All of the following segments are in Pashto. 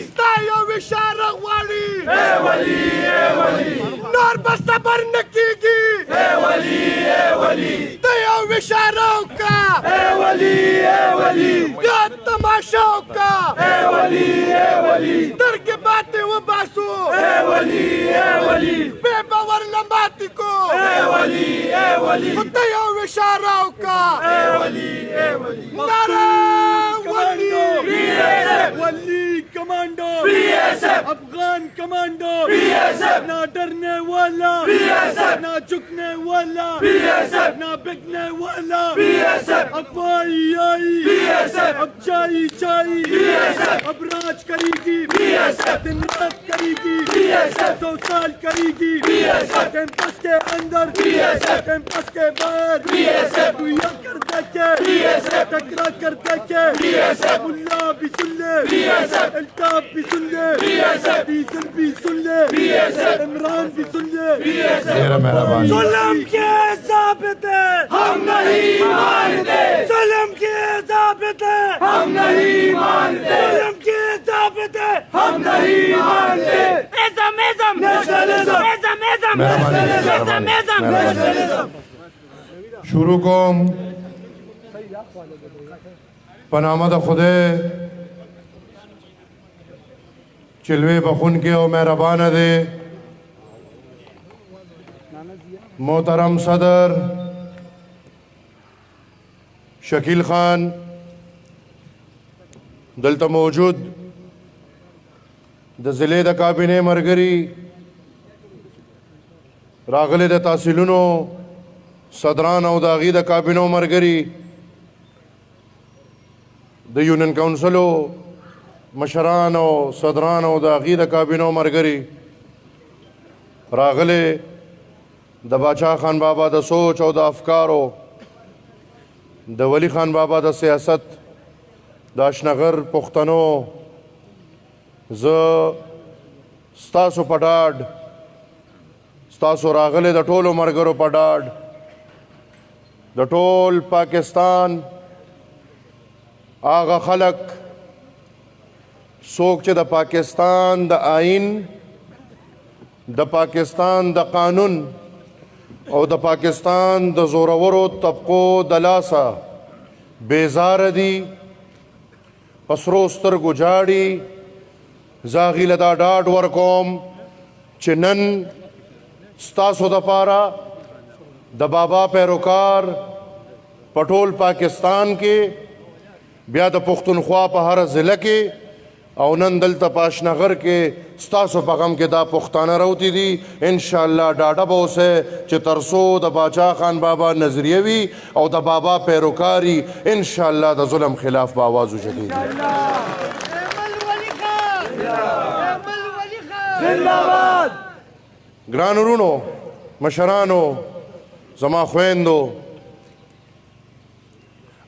ستایو اشاره غواړي نور به صبر نه کېږي ته یو اشاره وکړه بیا تماشا وکړه سترګې باتې وباسو بې باور نه ماتې کو خو ته یو اشاره وکړه ناره ولی کمانڈو افغان کمانڈو نہ ڈرنے والا نہ جھکنے والا نہ بکنے والا اب آئی آئی اب چائی چائی اب راج کرے گی دن رات کرے گی 100 سال کرے گی کیمپس کے اندر کیمپس کے باہر دنیا کر دیکھے ٹکرا کر دیکھے ملا بھی سن لے الطاف بھی سن لے ڈیزل بھی سن لے عمران بھی سن لے ظلم کے ضابط ہیں ہم نہیں مانتے ظلم کے ضابط ہیں ہم نہیں مانتے ظلم کے ضابط ہیں ہم نہیں مانتے شروع کوم پنامه د خدای چلوے بخون کے او مہربان دے محترم صدر شکیل خان دلتا موجود د ضلع د کابینه مرګري راغله د تحصیلونو صدران او د هغې د کابینو مرګري د یونین کونسلو مشران او صدران او د هغې د کابینو مرګري راغله د باچا خان بابا د سوچ او د افکارو د ولی خان بابا د سیاست د اشنغر پښتنو زه ستاسو په ډاډ ستاسو راغلی د ټولو ملګرو په ډاډ د ټول پاکستان هغه خلک څوک چې د پاکستان د آئین د پاکستان د قانون او د پاکستان د زورورو طبقو د لاسه بیزاره دي په سرو سترګو جاړي زه هغې له دا ډاډ ورکوم چې نن ستاسو دپاره د بابا پیروکار په ټول پاکستان کې بیا د پښتونخوا په هره ضلع کې او نن دلته په اشنغر کې ستاسو په غم کې دا پښتانه راوتي دي انشاءالله ډاډه به اوسئ چې تر څو د باچا خان بابا نظریه وي او د بابا پیروکاري انشاءالله د ظلم خلاف به آواز وچتېږي ګران ورونو مشرانو زما خویندو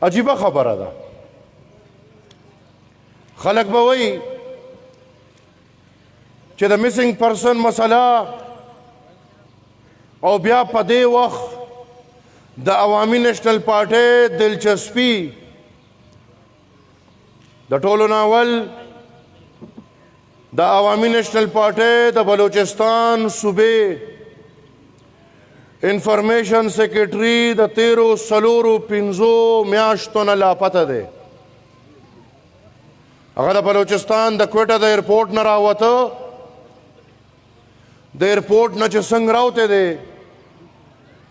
عجیبه خبره ده خلق به وایي چې د مسنګ پرسن مسله او بیا په دې وخت د عوامی نیشنل پارټۍ دلچسپي د ټولو نه اول د عوامی نیشنل پارټۍ د بلوچستان صوبې انفارمیشن سیکریټري د 13 میاشتو نه لاپته دی هغه د بلوچستان د کوټه د ایرپورټ نه راوته د ایرپورټ نه چې څنګه راوتی دی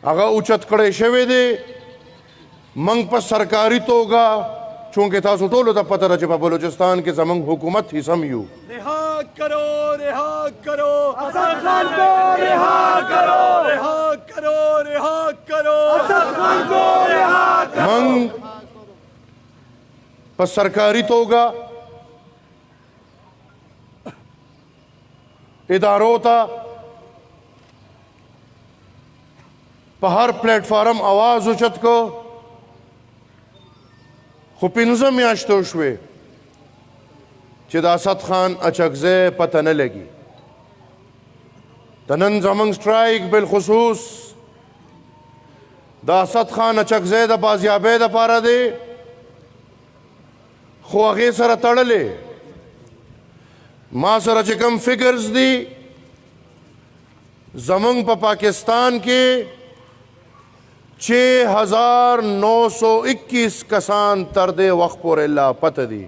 هغه اوچت کړی شوی دی موږ په سرکاري توګه چونکې تاسو ټولو ته پته ده چې په بلوچستان کې زموږ حکومت هیڅ هم یو رها کرو اسد خان کو رها کرو اسد خان کو رها کرو موږ په سرکاري توګه ادارو ته په هر پلیټ فارم आवाज اوچت کو خو 15 میاشتو شوې چې د اسد خان اچکزی پته نه لګي د نن زموږ سټرایک بالخصوص د اسد خان اچکزی د بازیابۍ دپاره دی خو هغې سره تړلې ما سره چې کوم فګرز دي زمونږ په پاکستان کې 6921 کسان تر دې وخت پورې لاپته دي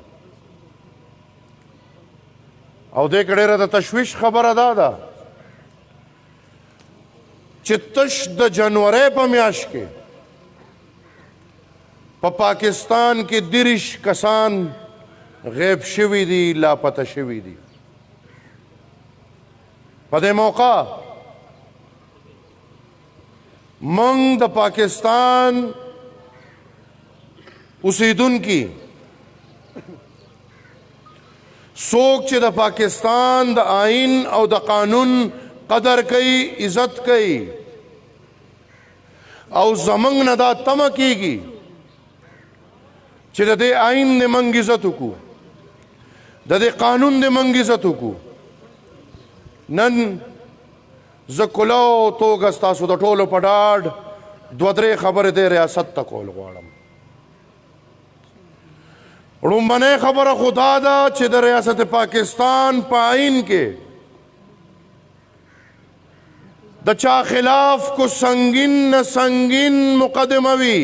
او دې کې ډېره د تشویش خبره دا ده چې تش د جنورۍ په میاشت کې په پاکستان کې 30 کسان غیب شوي دي لاپته شوي دي په دې موقع منگ د پاکستان اوسیدونکي څوک چې د پاکستان د آئین او د قانون قدر کوي عزت کوي او زمنګ نه دا تمه کیږي چې د دې آئین د منګ عزت وکړو د دې قانون د منګ عزت وکړو نن زه کلو توګه ستاسو د ټولو په ډاډ دوه درې خبرې د ریاست ته کول غواړم لومبنۍ خبره خو دا ده چې د ریاست پاکستان په آئین کې د چا خلاف کو سنگین نه سنگین مقدمه وي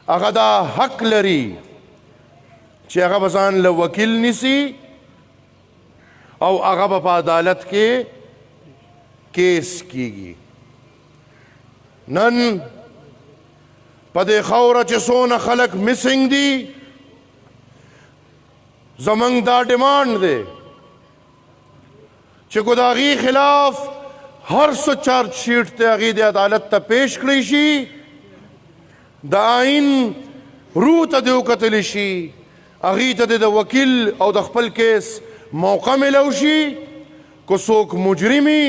هغه دا حق لري چې هغه به ځان له وکیل نیسي او هغه به په عدالت کې کیس کیږي نن په دې خاوره چې څونه خلک مسنګ دي زمونږ دا ډیمانډ دی چې کو د هغې خلاف هر څه چارج شیټ دی هغې د عدالت ته پیش کړی شي د آئین روح ته دې وکتلی شي هغې ته د وکیل او د خپل کیس موقع ملو شي کو څوک مجرمي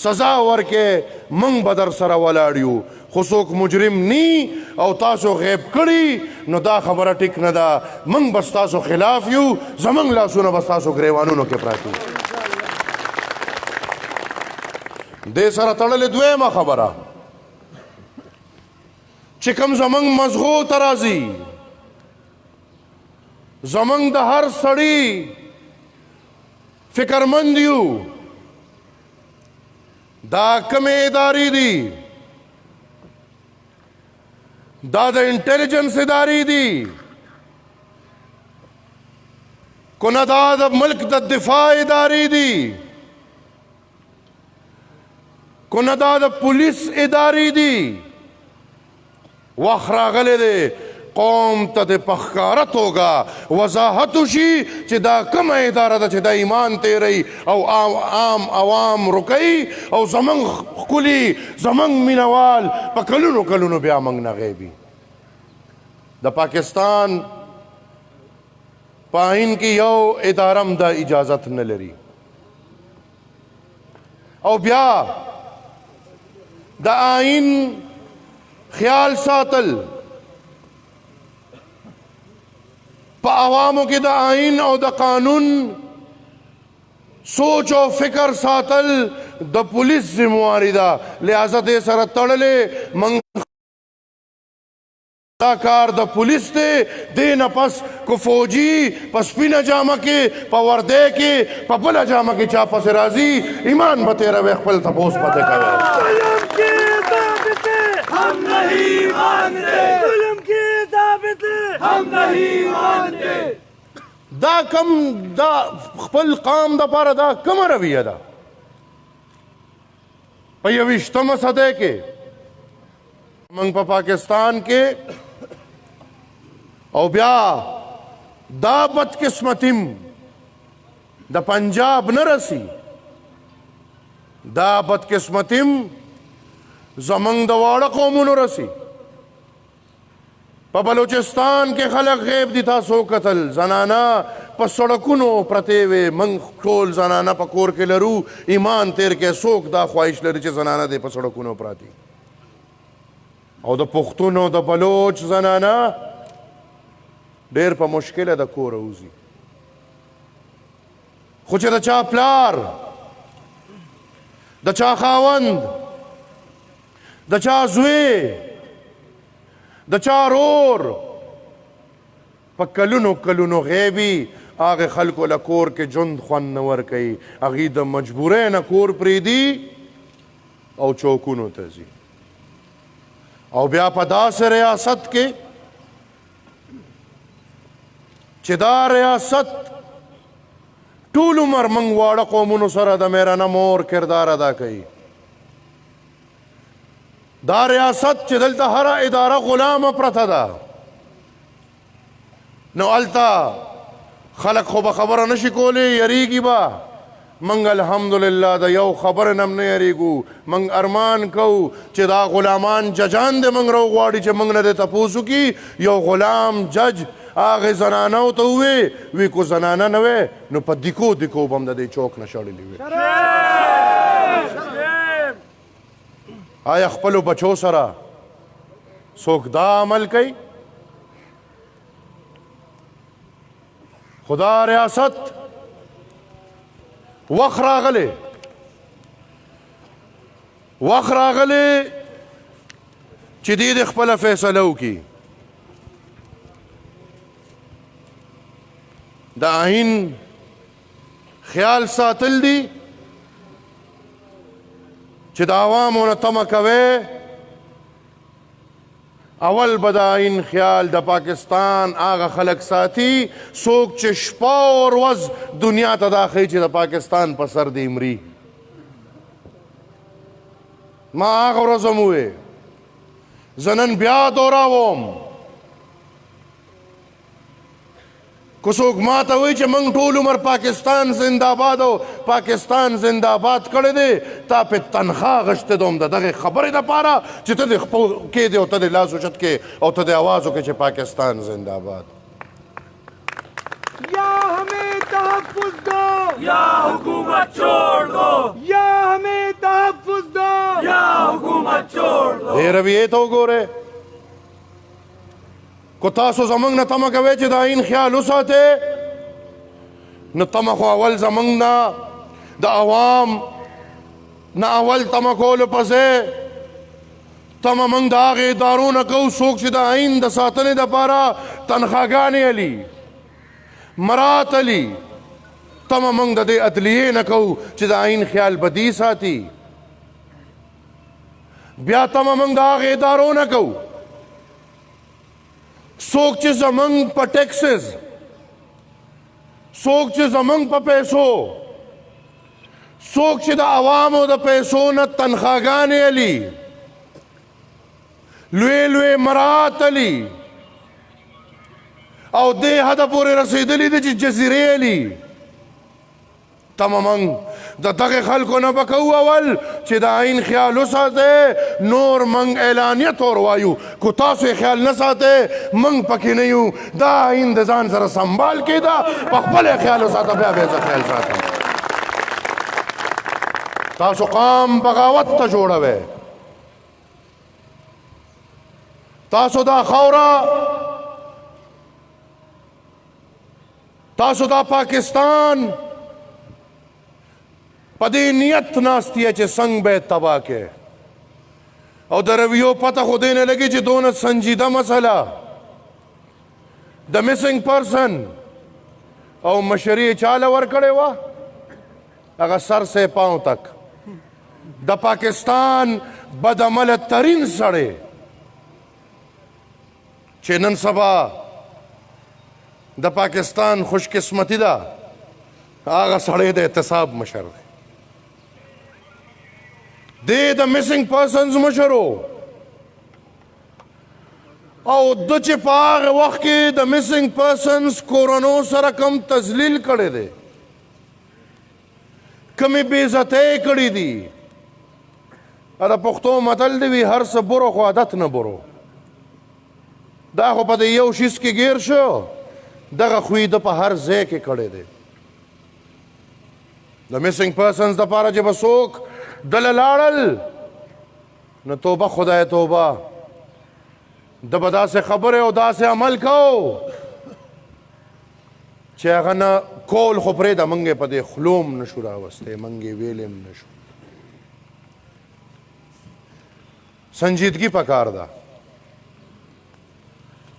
سزا ورکې موږ به در سره ولاړ یو خو څوک مجرم نی او تاسو غیب کړي نو دا خبره ټیک نه ده موږ به ستاسو خلاف یو زموږ لاسونه به ستاسو ګریوانونو کې پراته دې سره تړلې دویمه خبره چې کوم زموږ مزغو ته راځي زموږ د هر سړي فکرمند یو دا کمې ادارې دي دا د انټیلیجنس ادارې دي کو نه دا د ملک د دفاع ادارې دي کو نه دا د پولیس ادارې دي وخت راغلی دی قوم ته د پخکاره توګه وضاحت وشي چې دا کومه اداره ده چې د ایمان تیری او عام عوام رکوي او زمونږ ښکلي زمونږ مینوال په کلونو کلونو بیا موږ نه غیبي د پاکستان په آئین کې یو اداره هم دا اجازت نه لري او بیا د آئین خیال ساتل په عوامو کې د آئین او د قانون سوچ او فکر ساتل د پولیس ذمہواری ده لہذا دې سره تړلې منګ دا کار د پولیس دی دې نه پس کو فوجي په سپینه جامه کې په ورده کې په بله جامه کې چا پسې راځي ایمان به تېروي خپل تپوس به دې کوي हम नहीं मानते जुल्म की दावत हम नहीं मानते دا کم دا خپل قام د پاره دا کومه رویه ده په 21مه صدۍ کې موږ په پاکستان کې او بیا دا بدقسمتیم د پنجاب نه رسی دا بدقسمتیم زمنګ د واړه قومونو رسی په بلوچستان کې خلک غیب دي تاسو قتل زنانا په سړکونو پرتې وې موږ ټول زنانا په کور کې لرو ایمان تیر کې څوک دا خواهش لري چې زنانا دې په سړکونو پراتی او د پښتون او د بلوچ زنانا ډېر په مشکله د کوره وځي خو چې د چا پلار د چا خاوند د چا زوی د چا رور په کلونو کلونو غیبي هغې خلکو له کور کې ژوند خوند نه ورکوي، هغوی د مجبورۍ نه کور پرېږدي او چوکونو ته ځي، او بیا په داسې ریاست کې چې دا ریاست ټول عمر موږ واړه قومونو سره د میرنه مور کردار ادا کوي. دا ریاست چې دلته هره اداره غلامه پرته ده، نو هلته خلک خو به خبره نشي کولی، یریږي به. موږ الحمدلله د یو خبرې نه هم نه یریږو، موږ ارمان کوو چې دا غلامان ججان دې موږ راوغواړي چې موږ نه دې تپوس وکړي. یو غلام جج هغې زنانو ته وی کو زنانه نه وی نو په دیکو دیکو به هم د دې چوک نه شړلي وي. آیا خپلو بچو سره څوک دا عمل کوي؟ خدا ریاست وخت راغلی چې دې د خپله فیصله وکړي. د آئین خیال ساتل دي چې د عوامو نه تمه کوئ. اول به د آئین خیال د پاکستان هغه خلک ساتي څوک چې شپه او ورځ دنیا ته دا ښیي چې د پاکستان په سر دې مري. ما هغه ورځ هم ووې زه نن بیا دوراوم که څوک ما ته وایي چې موږ ټول عمر پاکستان زنده‌باد او پاکستان زنده‌باد کړی دی، تا پې تنخوا اخیستې ده هم د دغې خبرې دپاره چې ته دې خپل کېدې او ته دې لاس اوچت کې او ته دې آواز وکړې چې پاکستان زنده‌باد. یا ہمیں تحفظ دو یا حکومت چھوڑ دو، یا ہمیں تحفظ دو یا حکومت چھوڑ دو. دې رویې ته وګورئ. کو تاسو زمونږ نه تمه کوئ چې د آئین خیال وساتئ، نو تمه خو اول زمونږ نه د عوام نه اول تمه کولو په ځای تمه موږ د هغې ادارو نه کوو څوک چې د آئین د ساتنې دپاره تنخواګانې الي، مرات الي. تمه موږ د دې عدلیې نه کوو چې د آئین خیال بدي ساتي. بیا تمه موږ د هغې ادارو نه کوو څوک چې زمونږ په ټیکسز، څوک چې زمونږ په پیسو، څوک چې د عوامو د پیسو نه تنخواګانې الي، لوی لوی مرات الي او دې حده پورې رسېدلي دي چې جزیرې الي. تمه موږ د دغې خلکو نه به کوو اول چې د آئین خیال وساتئ، نور موږ اعلانیه طور وایو. کو تاسو یې خیال نه ساتئ موږ پکې نه یو. دا آئین د ځان سره سنبال کېده، په خپل یې خیال وساته، بیا به یې زه خیال ساتم. تاسو قام بغاوت ته جوړوئ. تاسو دا خاوره، تاسو دا پاکستان په دې نیت ناست یې چې څنګه به یې تباه کړې، او د رویو پته خو دې نه لګي چې دونه سنجیده مسله د مسنګ پرسن او مشري یې چاله ورکړې وه، هغه سر سے پاؤں تک د پاکستان بدعمله ترین سړی چې نن سبا د پاکستان خوش قسمتي ده، هغه سړی د احتساب مشر دی. دی د مسنګ پرسنز مشر و، او د چې په هغه وخت کې د مسنګ پرسنز کورنو سره کم تذلیل کړی دی، کمې بې عزتۍ کړي دي. د پښتو متل دی وي هر څه برو خو عادت نه برو. دا خو په دې یو شیز کې ګیر شو، دغه خوی د په هر ځای کې کړی دی. د مسنګ پرسنز دپاره چې به څوک دله لاړل نو توبه خدای توبه، د به داسې خبرې او داسې عمل کو چې هغه نه کول خو پرېږده، موږ یې په دې خلوم نشو راوستی، موږ یې ویلی هم نشو. سنجیدګي پکار ده،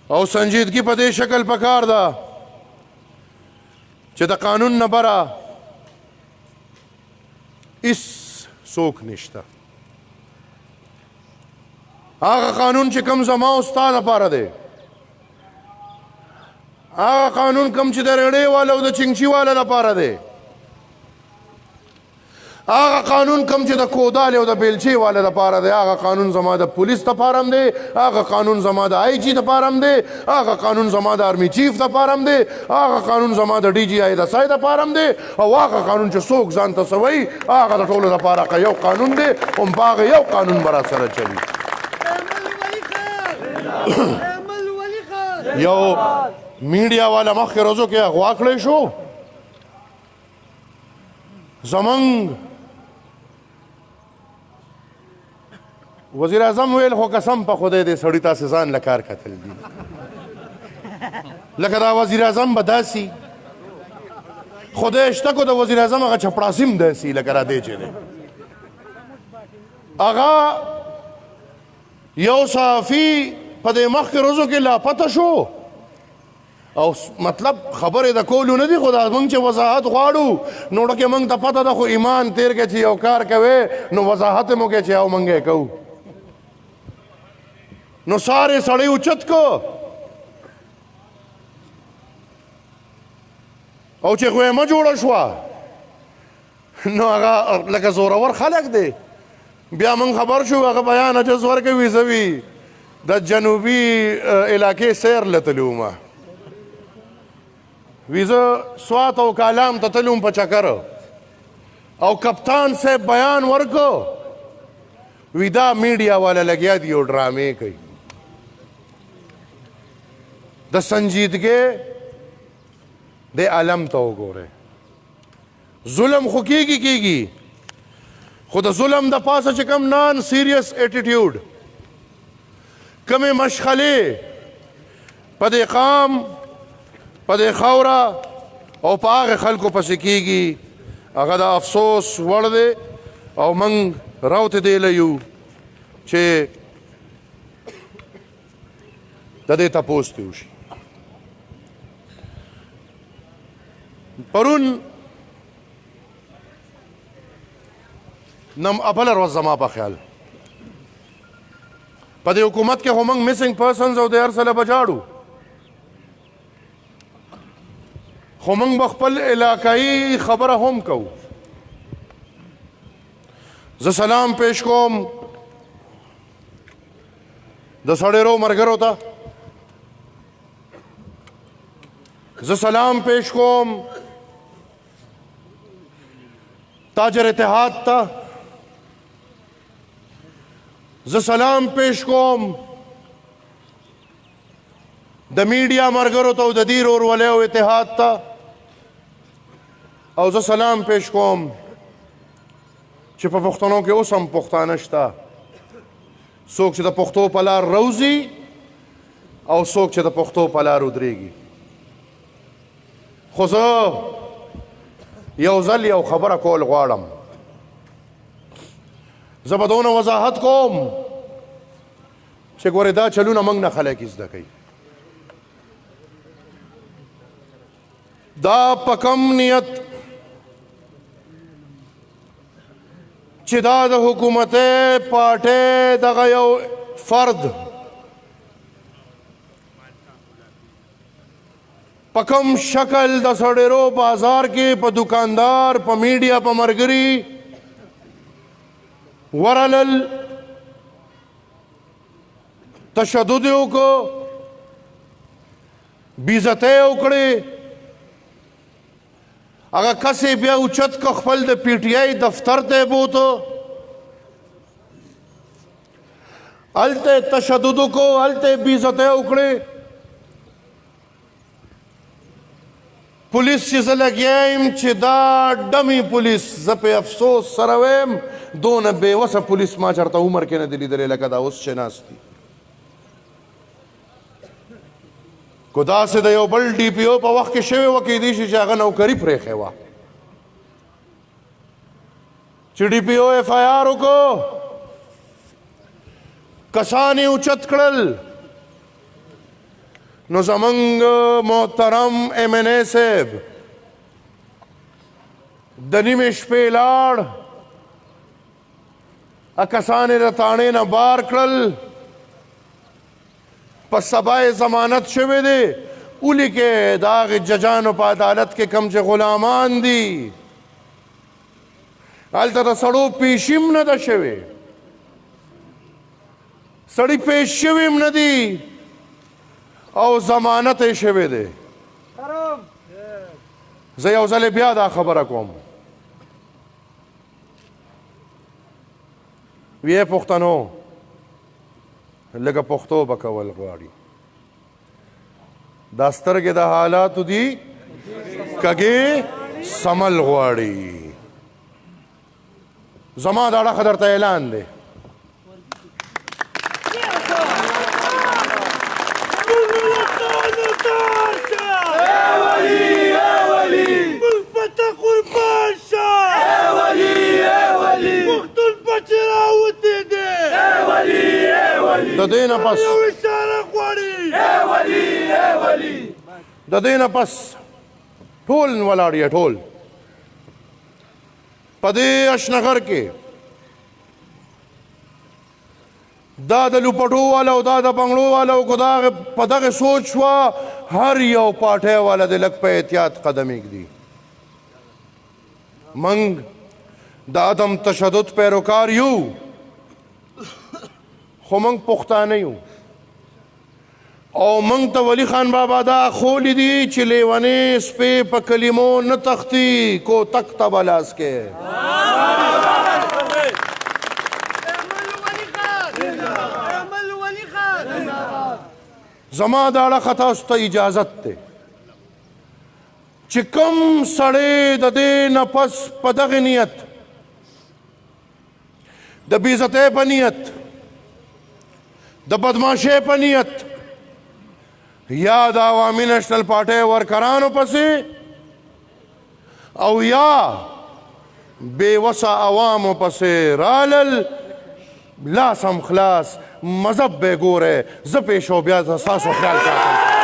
او سنجیدګي په دې شکل پکار ده چې د قانون نه بره هیڅ څوک نشته. هغه قانون چې کوم زما او ستا لپاره دی، هغه قانون کوم چې د ریډۍ والا او د چنګچي والا لپاره دی، هغه قانون کوم چې د کودال او د بیلچې والا لپاره دی، هغه قانون زما د پولیس لپاره هم دی، هغه قانون زما د آی جي لپاره هم دی، هغه قانون زما د آرمي چیف لپاره هم دی، هغه قانون زما د ډي جي آی د سای لپاره هم دی، او هغه قانون چې څوک ځان ته څه وایي هغه د ټولو لپاره یو قانون دی، هم په هغه یو قانون به راسره چلي. یو میډیا والا مخکې ورځو کې اغوا کړی شو، زمونږ وزیر اعظم ویل خو قسم په خدای دې سړي تاسې ځان له کار کتل دي، لکه دا وزیر اعظم به داسي خدای شته کو د وزیر اعظم هغه چپړاسي هم داسي لکه را دی چې دی. هغه یو صحافي په دې مخکې ورځو کې لاپته شو، او مطلب خبرې د کولو نه دي، خو دا موږ چې وضاحت غواړو نو ډکې موږ ته پته ده، خو ایمان تیر کې چې یو کار کوې نو وضاحت یې مو کې چې او موږ یې کوو. نو سارے سړی اوچت کو او چې غویمه جوړه شوه نو هغه لکه زورور خلک دی. بیا موږ خبر شو هغه بیان اجز ورکوي زوي د جنوبي علاقې سیر له تلو ما وی زه سوات او کالام ته تلوم په چکر، او کپتان صاحب بیان ورکو وی دا میډیا والا لګیا دي او ډرامې کوي. د سنجیدګۍ د عالم ته وګورئ. ظلم خو کیږي، خو د ظلم د پاسه چې کوم نان سیریس ایټیټیوډ، کمې مشخلې په دې قام په دې خاوره او په هغې خلکو پسې کیږي، هغه د افسوس وړ دی. او موږ راوتې دی لیو چې د دې تپوس دې وشي. پرون بله ورځ زما په خیال په دې حکومت کې خو موږ مسنګ پرسنز او د هر څه له بجاړو، خو موږ به خپل علاقایي خبره هم کوو. زه سلام پیش کوم د سړیرو ملګرو ته، زه سلام پیش کوم تاجر اتحاد ته، زه سلام پیش کوم د میډیا ملګرو ته او د دې ورورولۍ او اتحاد ته، او زه سلام پیش کوم چې په پښتنو کې اوس هم پښتانه شته، څوک چې د پښتو په لار روزي او څوک چې د پښتو په لار ودرېږي. خو زه یو ځل یو خبره کول غواړم، زه به دونه وضاحت کوم چې ګورې دا چلونه موږ نه خلک زده کوي. دا په کم نیت چې دا د حکومتي پارټۍ دغه یو فرد په کوم شکل د سړیرو بازار کې په دکاندار په میډیا په ملګري ورلل تشدد یې وکړو، بېعزتۍ یې وکړې، هغه کس یې بیا اوچت که خپل د پی ټي آی دفتر ته یې بوته، هلته یې تشدد وکړو، هلته یې بېعزتۍ وکړې. پولیس چې زه لګیا یم چې دا ډمي پولیس، زه په افسوس سره ویم دونه بېوسه پولیس ما چېرته عمر کې نه دي لیدلی لکه دا اوس چې ناست دي. کو داسې د یو بل ډي پي او په وخت کې شوې وه کیدای شي چې هغه نوکري پرېښې وه چې ډي پي او ایف آی آر وکړو، کسان یې اوچت کړل. نو زمونږ محترم ایم این اے صاحب د نیمې شپې لاړ کسان یې د تاڼې نه بار کړل په سبا یې ضمانت شوی دی ولیکې د هغې ججانو په عدالت کې کوم چې غلامان دي هلته د سړو پیشیم نه ده شوې سړي پیش شوي هم نه دي او ضمانت یې شوی دی زه یو ځل بیا دا خبره کوم ویې پښتنو لږه پښتو به کول غواړي دا سترګې د حالاتو دي کږې سمل غواړي زما دا اړخه درته اعلان دی د دې نه پس د دې نه پس ټول ولاړ یې ټول په دې اشنغر کې دا د لوپټو والا او دا د بنګړو والا او کو دا په دغه سوچ وه هر یو پاټی والا د لږ په احتیاط قدم ایږدي موږ د عدم تشدد پیروکار یو خو موږ پښتانه یو او موږ ته ولی خان بابا دا خولی دي چې لیونې سپې په کلمو نه تختی کو تک تبلاس کې زما دا اړخه تاسو ته اجازت دی چې کوم سړی د دې نه پس په دغه نیت د بېعزتۍ په نیت د بدماشۍ په نیت یا د عوامی نیشنل پارټۍ ورکرانو پسې او یا بې وسه عوامو پسې رالل لاس هم خلاص مذهب به یې ګورئ زه پیش او بیا ستاسو خیال ساتم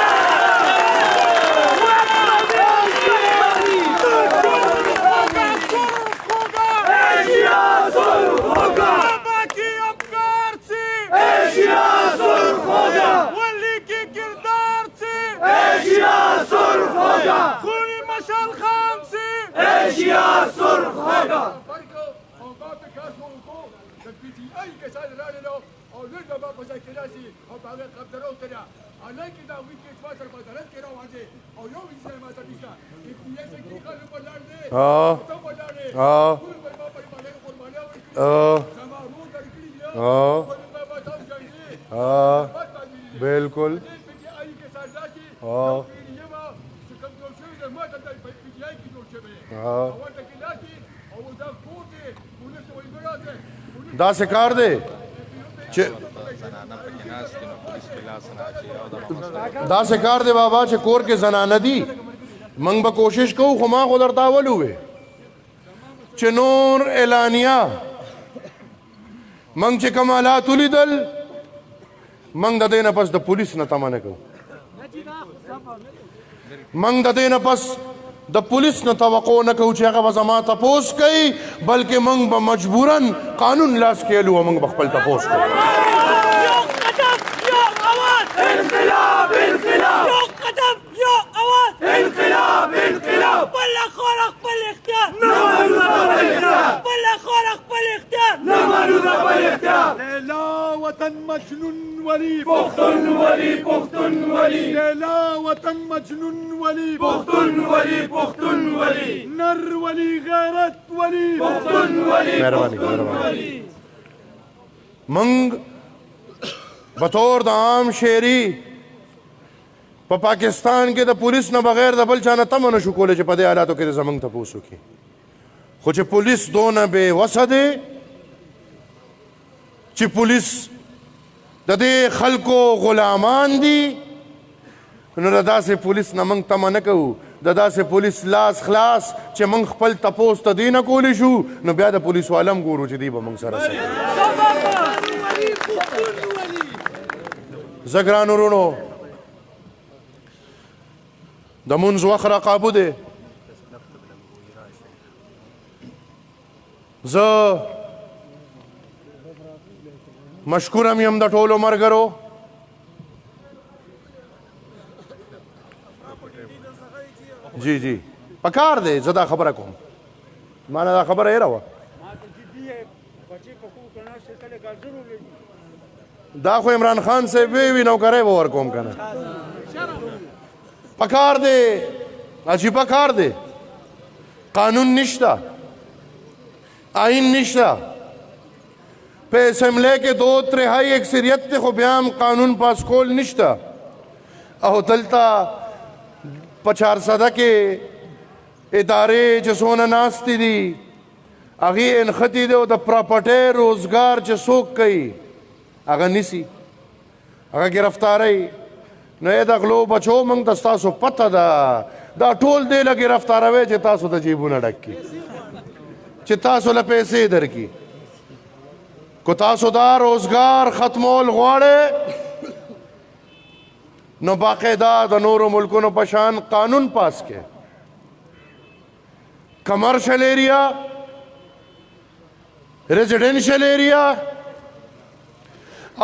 بالکل دا سے کار دے دا سے کار دے بابا چې کور کې زنانه دي منګ به کوشش کوو خو ما خو درته اول ووې چې نور اعلانیه منګ چې کوم حالات ولیدل منګ د دې نه پس د پولیس نه تمه نه کوو منګ د دې نه پس د پولیس نه توقع نه کوو چې هغه به زما تپوس کوي بلکې منګ به مجبوراً قانون لاس کې الو او منګ به خپل تپوس کوو انقلاب انقلاب یو قدم یو اواز انقلاب انقلاب بل خور خپل اختیار نه مانو دا بل اختیار بل خور خپل اختیار نه مانو دا بل اختیار لیلا وطن مجنون ولی پختون ولی پختون ولی لیلا وطن مجنون ولی پختون ولی پختون ولی نر ولی غیرت ولی پختون ولی پختون ولی منګ بطور د عام شهري په پاکستان کې د پولیس نه بغیر د بل چا نه تمه نشو کولی چې په دې حالاتو کې د زموږ تپوس وکړي خو چې پولیس دونه بې وسه دی چې پولیس د دې خلکو غلامان دي نو د داسې پولیس نه موږ تمه نه کوو د داسې پولیس لاس خلاص چې موږ خپل تپوس ته دې نه کولی شو نو بیا د پولیس والم ګورو چې دی به موږ سره څه زه ګرانو وروڼو د مونځ وخت را قابو دی زه مشکورم یم د ټولو ملګرو جی جی پکار دی زه دا خبره کوم ما نه دا خبره هېره وه دا خو عمران خان صاحب وی نوکری به ورکوم که نه پکار دی عجیبه کار دی قانون نشته آئین نشته په اسمبلی کې 2/3 اکثریت دی خو بیا هم قانون پاس کول نشته او دلته په چارسدہ کې ادارې چې څونه ناستې دي هغې انښتې دي او د پراپرټۍ روزګار چې څوک کوي هغه نیسي هغه ګرفتارۍ نو ای د غلو بچو موږ ته ستاسو پته ده دا ټول دی له ګرفتاروی چې تاسو د جیبونه ډک کړي چې تاسو له پیسې درکړي کو تاسو دا روزګار ختمول غواړئ نو باقاعده د نورو ملکونو په شان قانون پاس کړئ کمرشل ایریا ریزیډنشل ایریا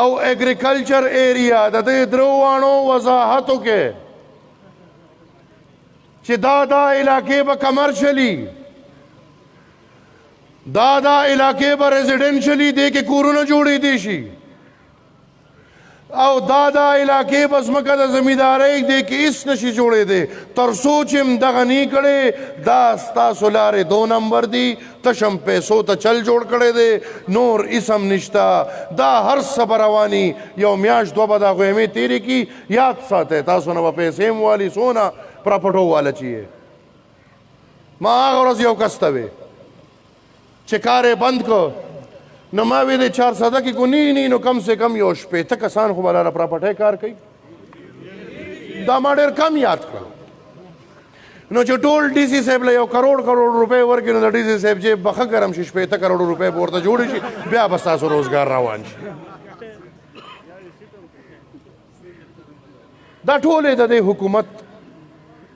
او ایگریکلچر ایریا د دې درو واړو وضاحتو کې چې دا علاقې به کمرشلي دا علاقې به ریزیډنشلي دې کې کورونه جوړېدی شي او دا علاقې به ځمکه د زمیندارۍ دې کې هېڅ نشي جوړېدی تر څو چې همدغه نی کړې دا ستاسو لارې 2 نمبر دي تشم پیسو ته چل جوړ کړی دی نور اسم نشته دا هر څه به رواني یو میاشت دوه به د هغوی همې تېرې کي یاد ساتئ تاسو نه به پیسې هم والي څونه پراپرټو والا چیه ما هغه ورځ یو کس ته وې چې کار یې بند کړ نو ما وی د چارسدہ کې کو نی نو کم سے کم یو 80 کسان خو به لاره پراپرټۍ کار کوي دا ما ډېر کم یاد کړ نو چې ټول ډي سي صاحب له 1 کروڑ روپۍ ورکړي نو د ډي سي صاحب جیب به ښه ګرم شي 80 کروڑ روپۍ به ورته جوړې شي بیا به ستاسو روزګار روان شي دا ټول د دې حکومت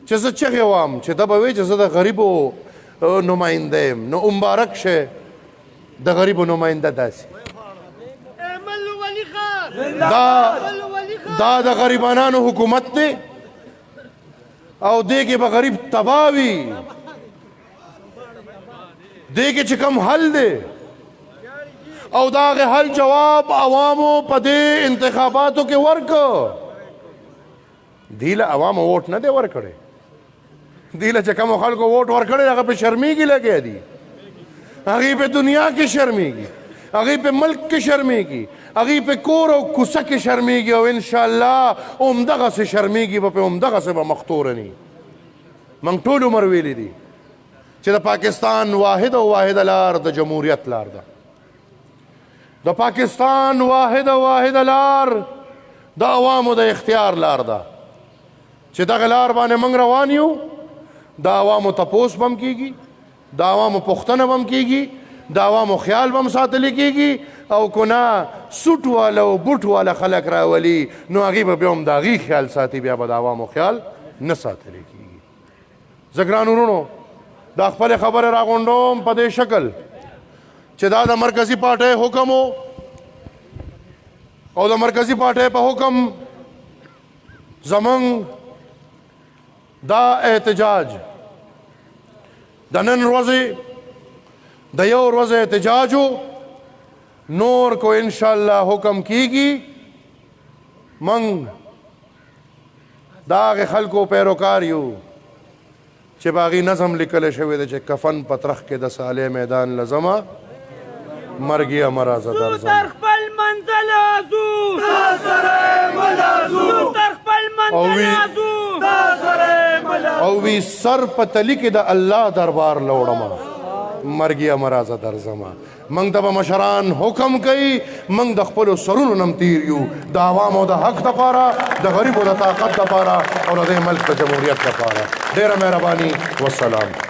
چې زه چغې وام چې دا به وایي چې زه د غریبو نماینده یم نو مبارک شه د غریبو نماینده داسې ایمل ولی خان دا د غریبانانو حکومت دی او دې کې به غریب تباه وي دې کې چې کوم حل دی او د هغې حل جواب عوامو په دې انتخاباتو کې ورکړه دی له عوامو ووټ نه دی ورکړی دی له چې کومو خلکو ووټ ورکړی هغه پې شرمېږي لګیا دي هغې په دنیا کې شرمېږي هغې په ملک کې شرمېږي هغې په کور او کوڅه کې شرمېږي او انشاءالله همدغسې شرمېږي به په همدغسې به مختورني موږ ټول عمر ویلي دي چې د پاکستان واحد او واحده لار د جمهوریت لار ده د پاکستان واحد او واحده لار د عوامو د اختیار لار ده چې دغه لار باندې موږ روان یو د عوامو تپوس به هم کېږي د عوامو پوښتنه به هم کېږي د عوامو خیال به هم ساتلی کېږي او که نه سوټ والا او بوټ والا خلک راولي نو هغې به بیا هم د هغې خیال ساتي بیا به د عوامو خیال نه ساتلی کېږي زه ګران ورونو دا خپلې خبرې راغونډوم په دې شکل چې دا د مرکزي پارټۍ حکم و او د مرکزي پارټۍ په حکم زمونږ دا احتجاج د نن ورځې د یو ورځې احتجاج نور کو انشاءاللہ حکم کیږي موږ د هغې خلکو پیروکار یو چې په هغې نظم لیکلی شوی دی چې کفن په ترخ کې د صالح میدان لزمه مرګیه مرازه درځم تر خپل منزل ازو تا سره ملازو تر خپل منزل ازو تا سره ملازو او وی سر په تلی کې د الله دربار لوړمه مرګیه مرازه درځمه موږ ته به مشران حکم کوي موږ د خپلو سرونو نم تیر یو د عوامو د حق دپاره د غریبو د طاقت دپاره او د دې ملک د جمهوریت دپاره ډېره مهرباني والسلام